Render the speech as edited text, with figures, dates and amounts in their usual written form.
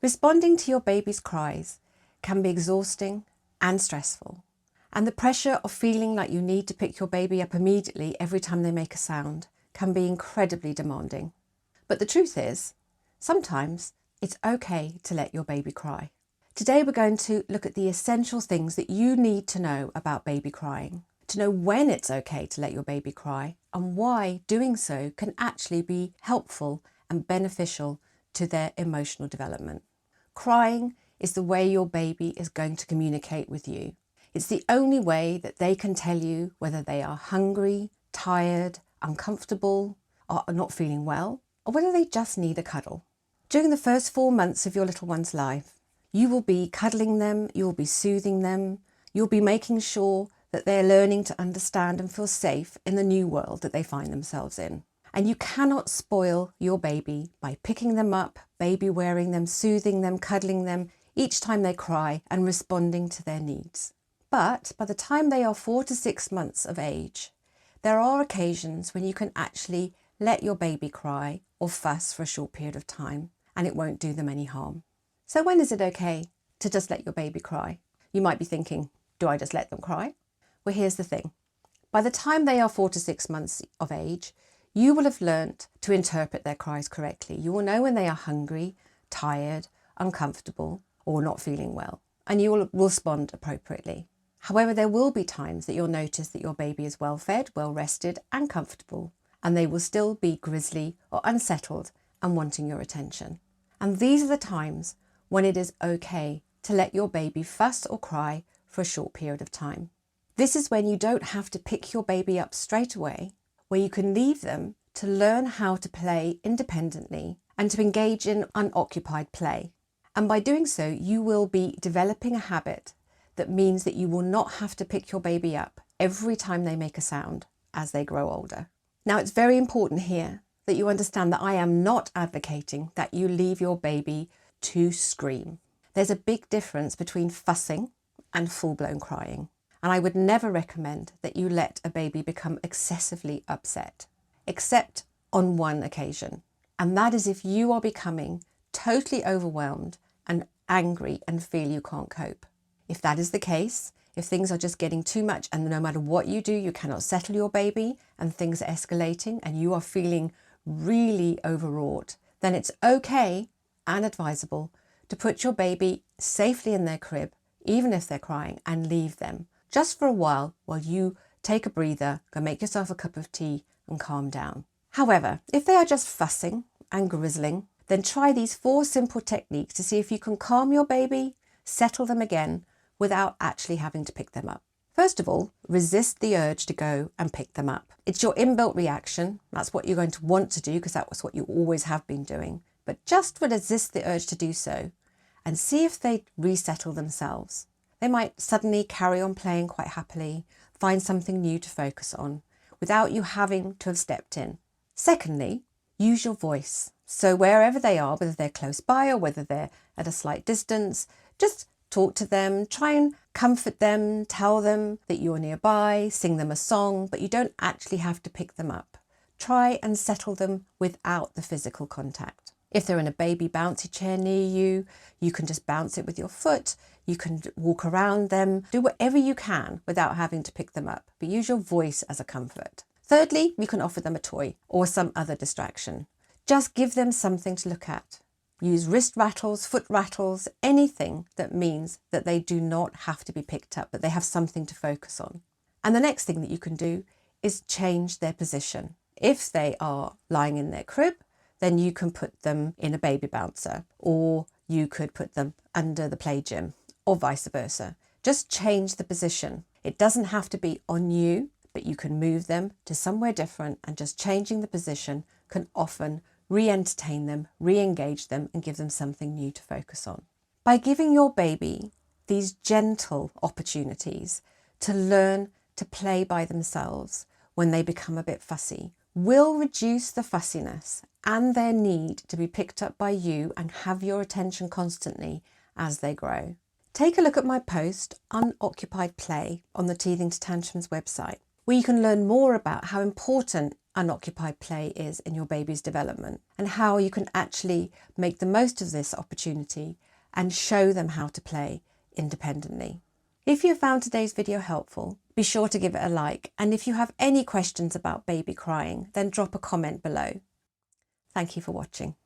Responding to your baby's cries can be exhausting and stressful, and the pressure of feeling like you need to pick your baby up immediately every time they make a sound can be incredibly demanding. But the truth is, sometimes it's okay to let your baby cry. Today we're going to look at the essential things that you need to know about baby crying, to know when it's okay to let your baby cry and why doing so can actually be helpful and beneficial to their emotional development. Crying is the way your baby is going to communicate with you. It's the only way that they can tell you whether they are hungry, tired, uncomfortable, or not feeling well, or whether they just need a cuddle. During the first 4 months of your little one's life, you will be cuddling them, you'll be soothing them, you'll be making sure that they're learning to understand and feel safe in the new world that they find themselves in. And you cannot spoil your baby by picking them up, baby wearing them, soothing them, cuddling them each time they cry and responding to their needs. But by the time they are 4 to 6 months of age, there are occasions when you can actually let your baby cry or fuss for a short period of time and it won't do them any harm. So when is it okay to just let your baby cry? You might be thinking, do I just let them cry? Well, here's the thing. By the time they are 4 to 6 months of age, you will have learnt to interpret their cries correctly. You will know when they are hungry, tired, uncomfortable, or not feeling well, and you will respond appropriately. However, there will be times that you'll notice that your baby is well fed, well rested, and comfortable, and they will still be grisly or unsettled and wanting your attention. And these are the times when it is okay to let your baby fuss or cry for a short period of time. This is when you don't have to pick your baby up straight away, where you can leave them to learn how to play independently and to engage in unoccupied play. And by doing so, you will be developing a habit that means that you will not have to pick your baby up every time they make a sound as they grow older. Now, it's very important here that you understand that I am not advocating that you leave your baby to scream. There's a big difference between fussing and full-blown crying. And I would never recommend that you let a baby become excessively upset, except on one occasion. And that is if you are becoming totally overwhelmed and angry and feel you can't cope. If that is the case, if things are just getting too much and no matter what you do, you cannot settle your baby and things are escalating and you are feeling really overwrought, then it's okay and advisable to put your baby safely in their crib, even if they're crying, and leave them just for a while you take a breather, go make yourself a cup of tea and calm down. However, if they are just fussing and grizzling, then try these 4 simple techniques to see if you can calm your baby, settle them again without actually having to pick them up. First of all, resist the urge to go and pick them up. It's your inbuilt reaction. That's what you're going to want to do because that was what you always have been doing. But just resist the urge to do so and see if they resettle themselves. They might suddenly carry on playing quite happily, find something new to focus on without you having to have stepped in. Secondly, use your voice. So wherever they are, whether they're close by or whether they're at a slight distance, just talk to them, try and comfort them, tell them that you're nearby, sing them a song, but you don't actually have to pick them up. Try and settle them without the physical contact. If they're in a baby bouncy chair near you, you can just bounce it with your foot. You can walk around them, do whatever you can without having to pick them up, but use your voice as a comfort. Thirdly, you can offer them a toy or some other distraction. Just give them something to look at. Use wrist rattles, foot rattles, anything that means that they do not have to be picked up, but they have something to focus on. And the next thing that you can do is change their position. If they are lying in their crib, then you can put them in a baby bouncer, or you could put them under the play gym, or vice versa. Just change the position. It doesn't have to be on you, but you can move them to somewhere different, and just changing the position can often re-entertain them, re-engage them, and give them something new to focus on. By giving your baby these gentle opportunities to learn to play by themselves when they become a bit fussy, will reduce the fussiness and their need to be picked up by you and have your attention constantly as they grow. Take a look at my post, Unoccupied Play, on the Teething to Tantrums website, where you can learn more about how important unoccupied play is in your baby's development and how you can actually make the most of this opportunity and show them how to play independently. If you found today's video helpful, be sure to give it a like, and if you have any questions about baby crying, then drop a comment below. Thank you for watching.